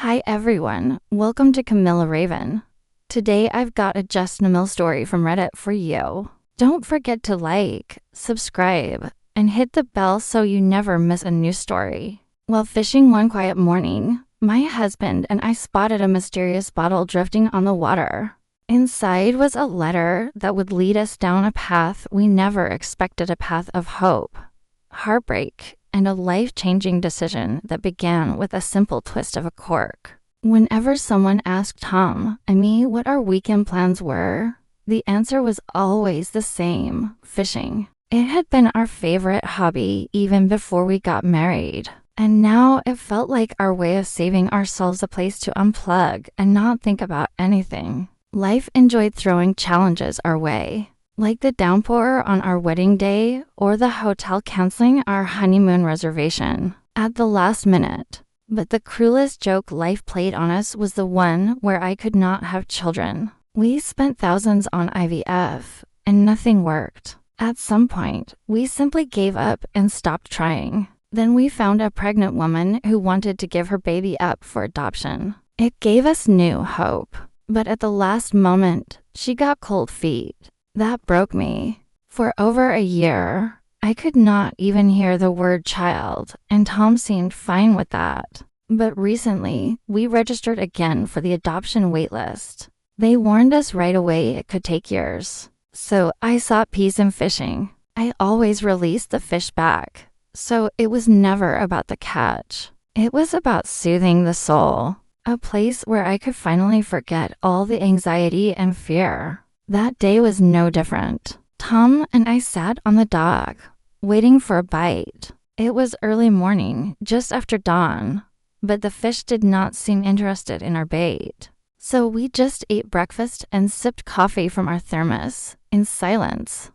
Hi everyone, welcome to Camilla Raven. Today I've got a Just Namil story from Reddit for you. Don't forget to like, subscribe, and hit the bell so you never miss a new story. While fishing one quiet morning, my husband and I spotted a mysterious bottle drifting on the water. Inside was a letter that would lead us down a path we never expected, a path of hope, heartbreak, and a life-changing decision that began with a simple twist of a cork. Whenever someone asked Tom and me what our weekend plans were, the answer was always the same: fishing. It had been our favorite hobby even before we got married, and now it felt like our way of saving ourselves a place to unplug and not think about anything. Life enjoyed throwing challenges our way, like the downpour on our wedding day or the hotel canceling our honeymoon reservation at the last minute. But the cruelest joke life played on us was the one where I could not have children. We spent thousands on IVF, and nothing worked. At some point, we simply gave up and stopped trying. Then we found a pregnant woman who wanted to give her baby up for adoption. It gave us new hope. But at the last moment, she got cold feet. That broke me. For over a year, I could not even hear the word child, and Tom seemed fine with that. But recently, we registered again for the adoption waitlist. They warned us right away it could take years. So I sought peace in fishing. I always released the fish back. So it was never about the catch. It was about soothing the soul. A place where I could finally forget all the anxiety and fear. That day was no different. Tom and I sat on the dock, waiting for a bite. It was early morning, just after dawn, but the fish did not seem interested in our bait. So we just ate breakfast and sipped coffee from our thermos, in silence.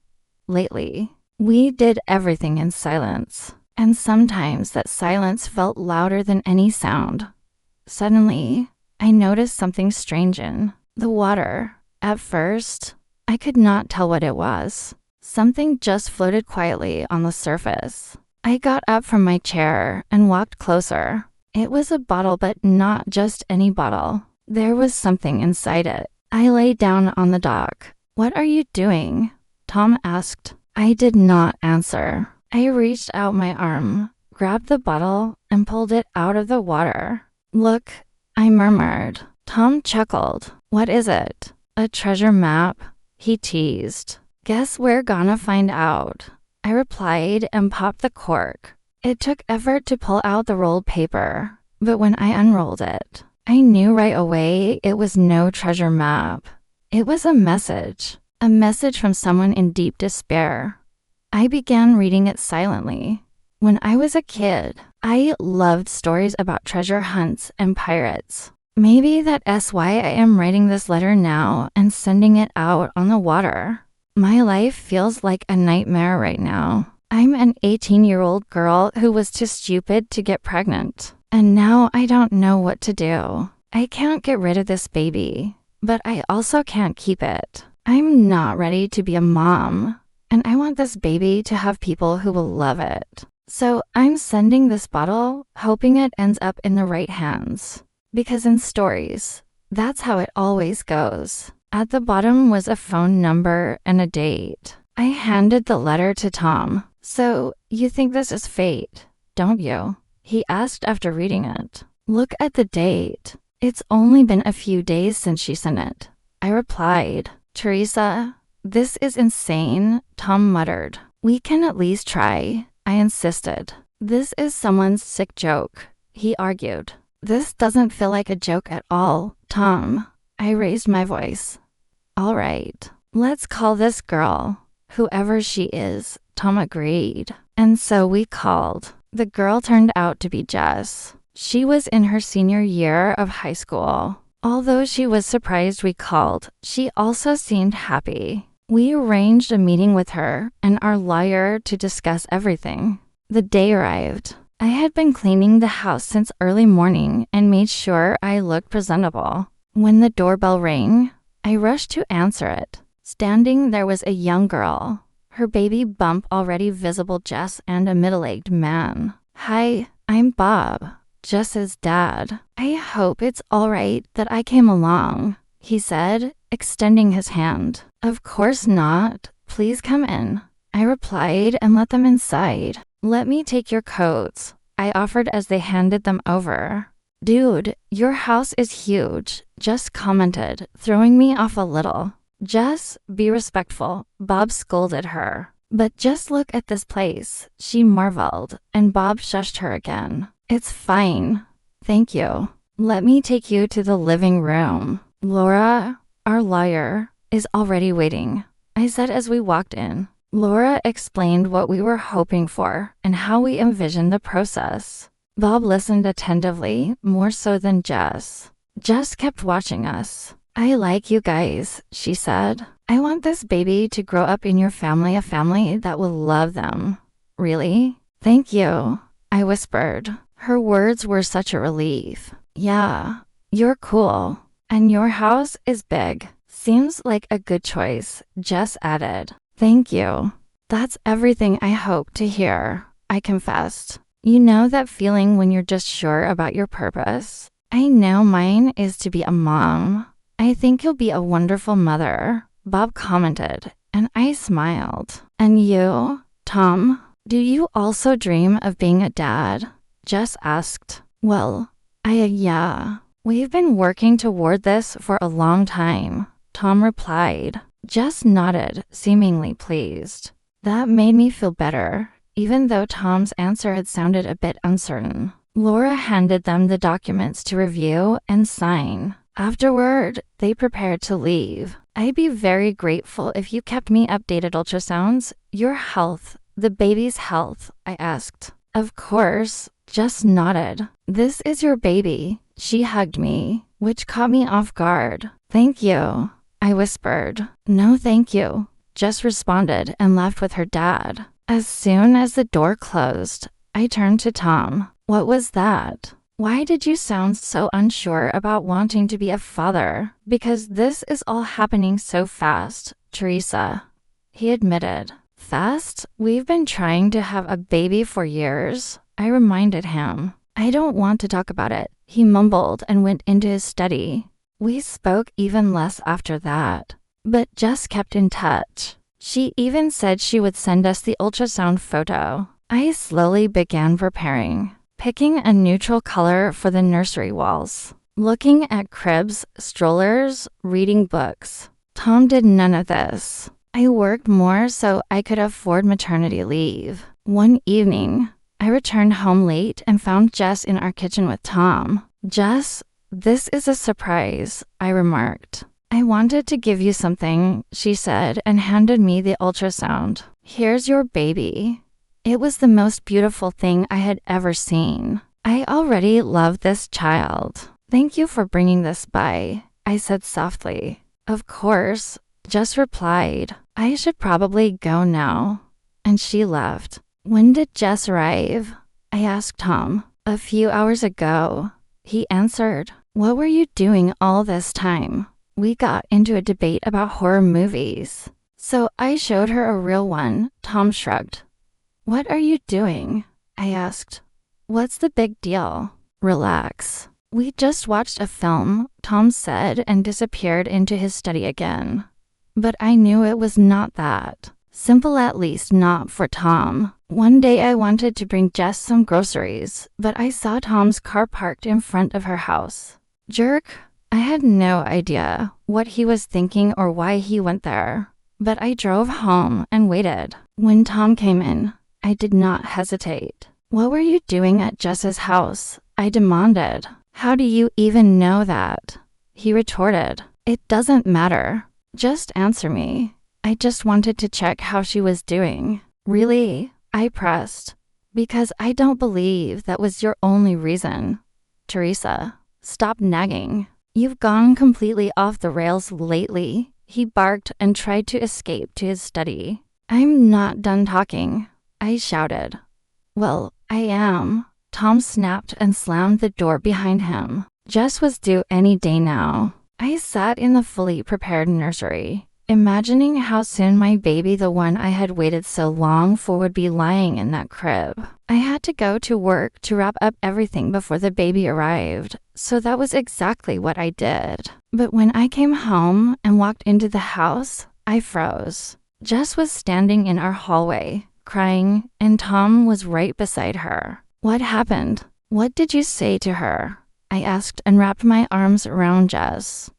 Lately, we did everything in silence, and sometimes that silence felt louder than any sound. Suddenly, I noticed something strange in the water. At first, I could not tell what it was. Something just floated quietly on the surface. I got up from my chair and walked closer. It was a bottle, but not just any bottle. There was something inside it. I lay down on the dock. "What are you doing?" Tom asked. I did not answer. I reached out my arm, grabbed the bottle, and pulled it out of the water. "Look," I murmured. Tom chuckled. "What is it? A treasure map?" he teased. "Guess we're gonna find out," I replied and popped the cork. It took effort to pull out the rolled paper, but when I unrolled it, I knew right away it was no treasure map. It was a message from someone in deep despair. I began reading it silently. When I was a kid, I loved stories about treasure hunts and pirates. Maybe that's why I am writing this letter now and sending it out on the water. My life feels like a nightmare right now. I'm an 18-year-old girl who was too stupid to get pregnant. And now I don't know what to do. I can't get rid of this baby, but I also can't keep it. I'm not ready to be a mom, and I want this baby to have people who will love it. So I'm sending this bottle, hoping it ends up in the right hands. Because in stories, that's how it always goes. At the bottom was a phone number and a date. I handed the letter to Tom. "So, you think this is fate, don't you?" he asked after reading it. "Look at the date. It's only been a few days since she sent it," I replied. "Teresa, this is insane," Tom muttered. "We can at least try," I insisted. "This is someone's sick joke," he argued. "This doesn't feel like a joke at all, Tom." I raised my voice. "All right, let's call this girl, whoever she is," Tom agreed. And so we called. The girl turned out to be Jess. She was in her senior year of high school. Although she was surprised we called, she also seemed happy. We arranged a meeting with her and our lawyer to discuss everything. The day arrived. I had been cleaning the house since early morning and made sure I looked presentable. When the doorbell rang, I rushed to answer it. Standing there was a young girl, her baby bump already visible, Jess, and a middle-aged man. "Hi, I'm Bob," Jess's dad. I hope it's alright that I came along, he said, extending his hand. Of course not. Please come in, I replied and let them inside. Let me take your coats, I offered as they handed them over. Dude, your house is huge, Jess commented, throwing me off a little. Jess, be respectful, Bob scolded her. But just look at this place, she marveled, and Bob shushed her again. It's fine. Thank you. Let me take you to the living room. Laura, our lawyer, is already waiting, I said as we walked in. Laura explained what we were hoping for and how we envisioned the process. Bob listened attentively, more so than Jess. Jess kept watching us. I like you guys, she said. I want this baby to grow up in your family, a family that will love them. Really? Thank you, I whispered. Her words were such a relief. Yeah, you're cool. And your house is big. Seems like a good choice, Jess added. Thank you. That's everything I hoped to hear, I confessed. You know that feeling when you're just sure about your purpose? I know mine is to be a mom. I think you'll be a wonderful mother, Bob commented, and I smiled. And you, Tom, do you also dream of being a dad? Jess asked. Well, yeah. We've been working toward this for a long time, Tom replied. Jess nodded, seemingly pleased. That made me feel better, even though Tom's answer had sounded a bit uncertain. Laura handed them the documents to review and sign. Afterward, they prepared to leave. I'd be very grateful if you kept me updated. Ultrasounds, your health, the baby's health, I asked. Of course, Jess nodded. This is your baby. She hugged me, which caught me off guard. Thank you, I whispered. No thank you, Jess responded and left with her dad. As soon as the door closed, I turned to Tom. What was that? Why did you sound so unsure about wanting to be a father? Because this is all happening so fast, Teresa, he admitted. Fast? We've been trying to have a baby for years, I reminded him. I don't want to talk about it, he mumbled and went into his study. We spoke even less after that. But Jess kept in touch. She even said she would send us the ultrasound photo. I slowly began preparing, picking a neutral color for the nursery walls, looking at cribs, strollers, reading books. Tom did none of this. I worked more so I could afford maternity leave. One evening, I returned home late and found Jess in our kitchen with Tom. Jess, this is a surprise, I remarked. I wanted to give you something, she said and handed me the ultrasound. Here's your baby. It was the most beautiful thing I had ever seen. I already love this child. Thank you for bringing this by, I said softly. Of course, Jess replied. I should probably go now. And she left. When did Jess arrive? I asked Tom. A few hours ago, he answered. What were you doing all this time? We got into a debate about horror movies. So I showed her a real one, Tom shrugged. What are you doing? I asked. What's the big deal? Relax. We just watched a film, Tom said and disappeared into his study again. But I knew it was not that. Simple, at least not for Tom. One day I wanted to bring Jess some groceries, but I saw Tom's car parked in front of her house. Jerk. I had no idea what he was thinking or why he went there. But I drove home and waited. When Tom came in, I did not hesitate. What were you doing at Jess's house? I demanded. How do you even know that? He retorted. It doesn't matter. Just answer me. I just wanted to check how she was doing. Really? I pressed. Because I don't believe that was your only reason. Teresa, stop nagging. You've gone completely off the rails lately. He barked and tried to escape to his study. I'm not done talking, I shouted. Well, I am. Tom snapped and slammed the door behind him. Jess was due any day now. I sat in the fully prepared nursery, imagining how soon my baby, the one I had waited so long for, would be lying in that crib. I had to go to work to wrap up everything before the baby arrived, so that was exactly what I did. But when I came home and walked into the house, I froze. Jess was standing in our hallway, crying, and Tom was right beside her. What happened? What did you say to her? I asked and wrapped my arms around Jess.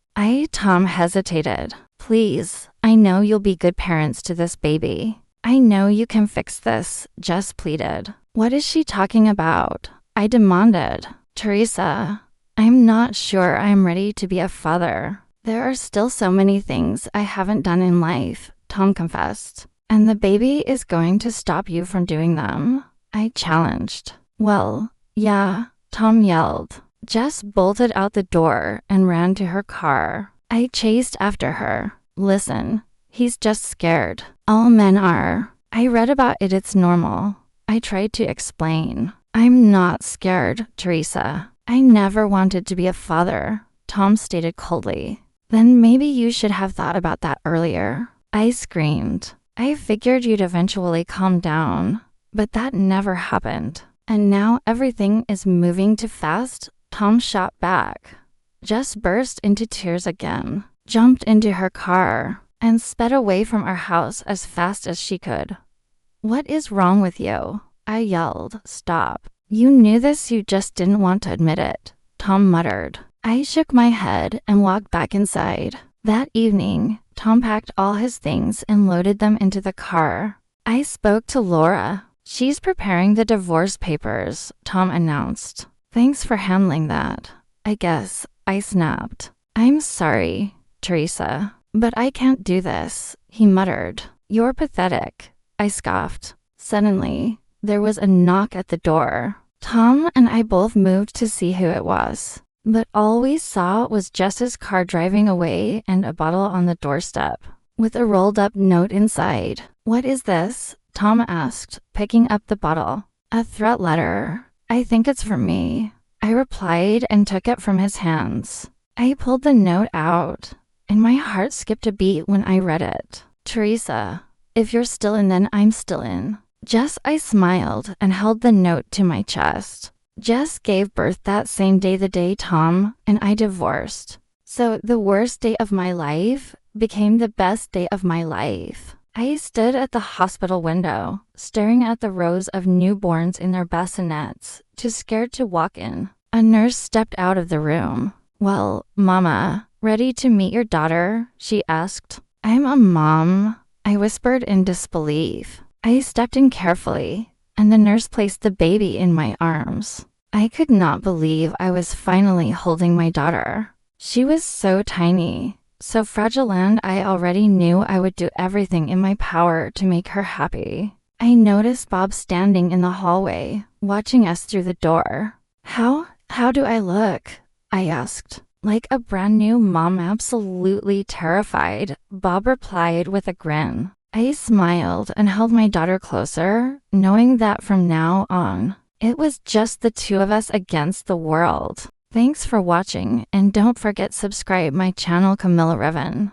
Tom hesitated. Please, I know you'll be good parents to this baby. I know you can fix this, Jess pleaded. What is she talking about? I demanded. Teresa, I'm not sure I'm ready to be a father. There are still so many things I haven't done in life, Tom confessed. And the baby is going to stop you from doing them? I challenged. Well, yeah, Tom yelled. Jess bolted out the door and ran to her car. I chased after her. Listen, he's just scared. All men are. I read about it, it's normal. I tried to explain. I'm not scared, Teresa. I never wanted to be a father, Tom stated coldly. Then maybe you should have thought about that earlier. I screamed. I figured you'd eventually calm down, but that never happened. And now everything is moving too fast, Tom shot back. Jess burst into tears again, jumped into her car, and sped away from our house as fast as she could. What is wrong with you? I yelled. Stop. You knew this, you just didn't want to admit it, Tom muttered. I shook my head and walked back inside. That evening, Tom packed all his things and loaded them into the car. I spoke to Laura. She's preparing the divorce papers, Tom announced. Thanks for handling that. I guess, I snapped. I'm sorry, Teresa, but I can't do this, he muttered. You're pathetic, I scoffed. Suddenly, there was a knock at the door. Tom and I both moved to see who it was, but all we saw was Jess's car driving away and a bottle on the doorstep, with a rolled-up note inside. What is this? Tom asked, picking up the bottle. A threat letter. I think it's for me, I replied and took it from his hands. I pulled the note out, and my heart skipped a beat when I read it. Teresa, if you're still in, then I'm still in. Jess, I smiled and held the note to my chest. Jess gave birth that same day, the day Tom and I divorced. So the worst day of my life became the best day of my life. I stood at the hospital window, staring at the rows of newborns in their bassinets, too scared to walk in. A nurse stepped out of the room. Well, Mama, ready to meet your daughter? She asked. I'm a mom, I whispered in disbelief. I stepped in carefully, and the nurse placed the baby in my arms. I could not believe I was finally holding my daughter. She was so tiny, so fragile, and I already knew I would do everything in my power to make her happy. I noticed Bob standing in the hallway, watching us through the door. How do I look? I asked. Like a brand new mom, absolutely terrified, Bob replied with a grin. I smiled and held my daughter closer, knowing that from now on, it was just the two of us against the world. Thanks for watching, and don't forget subscribe my channel, Camilla Raven.